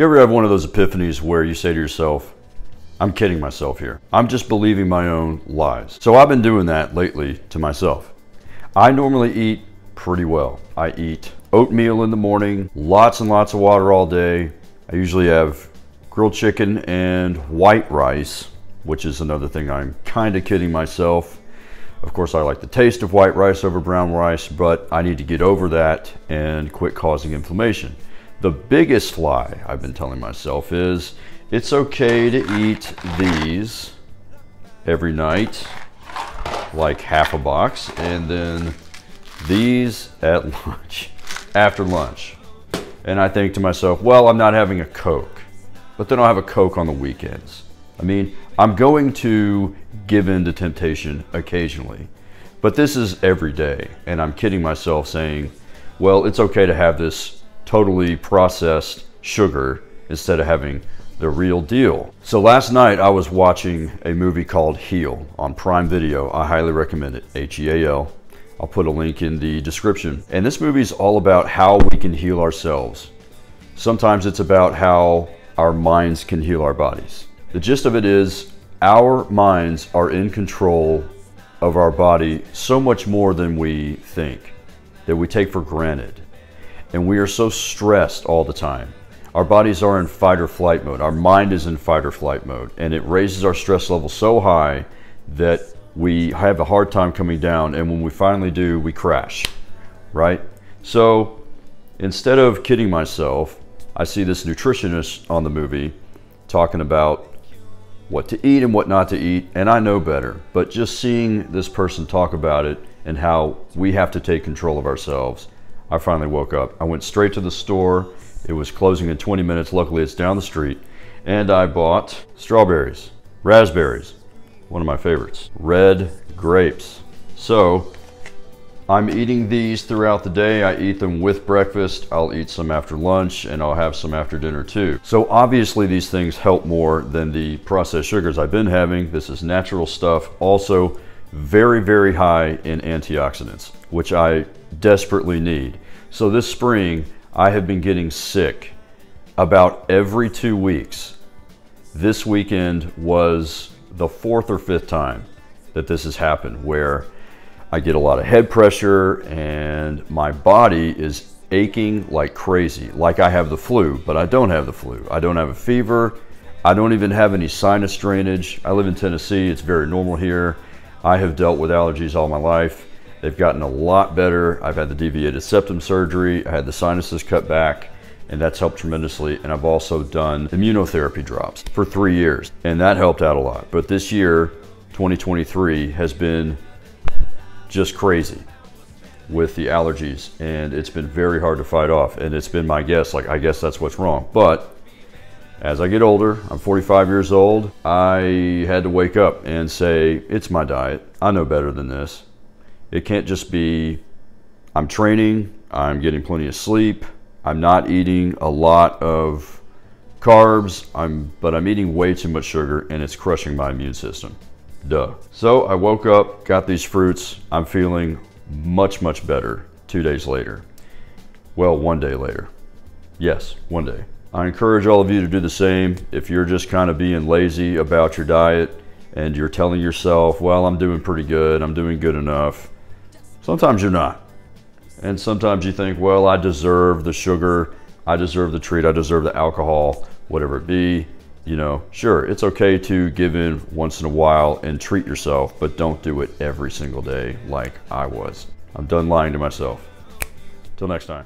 You ever have one of those epiphanies where you say to yourself, I'm kidding myself here. I'm just believing my own lies. So I've been doing that lately to myself. I normally eat pretty well. I eat oatmeal in the morning, lots and lots of water all day. I usually have grilled chicken and white rice, which is another thing I'm kind of kidding myself. Of course, I like the taste of white rice over brown rice, but I need to get over that and quit causing inflammation. The biggest lie I've been telling myself is it's okay to eat these every night, like half a box, and then these at lunch, after lunch. And I think to myself, well, I'm not having a Coke, but then I'll have a Coke on the weekends. I mean, I'm going to give in to temptation occasionally, but this is every day. And I'm kidding myself saying, well, it's okay to have this totally processed sugar instead of having the real deal. So last night I was watching a movie called Heal on Prime Video. I highly recommend it, H-E-A-L. I'll put a link in the description. And this movie is all about how we can heal ourselves. Sometimes it's about how our minds can heal our bodies. The gist of it is our minds are in control of our body so much more than we think, that we take for granted. And we are so stressed all the time. Our bodies are in fight or flight mode. Our mind is in fight or flight mode. And it raises our stress level so high that we have a hard time coming down. And when we finally do, we crash, right? So instead of kidding myself, I see this nutritionist on the movie talking about what to eat and what not to eat. And I know better. But just seeing this person talk about it and how we have to take control of ourselves, I finally woke up. I went straight to the store. It was closing in 20 minutes. Luckily, it's down the street. And I bought strawberries, raspberries, one of my favorites, red grapes. So I'm eating these throughout the day. I eat them with breakfast. I'll eat some after lunch, and I'll have some after dinner too. So obviously these things help more than the processed sugars I've been having. This is natural stuff. Also very, very high in antioxidants, which I desperately need. So this spring, I have been getting sick about every 2 weeks. This weekend was the 4th or 5th time that this has happened, where I get a lot of head pressure and my body is aching like crazy, like I have the flu, but I don't have the flu. I don't have a fever. I don't even have any sinus drainage. I live in Tennessee. It's very normal here. I have dealt with allergies all my life. They've gotten a lot better. I've had the deviated septum surgery. I had the sinuses cut back, and that's helped tremendously. And I've also done immunotherapy drops for 3 years, and that helped out a lot. But this year, 2023, has been just crazy with the allergies, and it's been very hard to fight off. And it's been my guess, like, I guess that's what's wrong. But as I get older, I'm 45 years old, I had to wake up and say, it's my diet. I know better than this. It can't just be, I'm training, I'm getting plenty of sleep, I'm not eating a lot of carbs, but I'm eating way too much sugar, and it's crushing my immune system. Duh. So I woke up, got these fruits. I'm feeling much, much better 2 days later. Well, 1 day later. Yes, 1 day. I encourage all of you to do the same. If you're just kind of being lazy about your diet and you're telling yourself, well, I'm doing pretty good, I'm doing good enough. Sometimes you're not. And sometimes you think, well, I deserve the sugar, I deserve the treat, I deserve the alcohol, whatever it be. You know, sure, it's okay to give in once in a while and treat yourself, but don't do it every single day like I was. I'm done lying to myself. Till next time.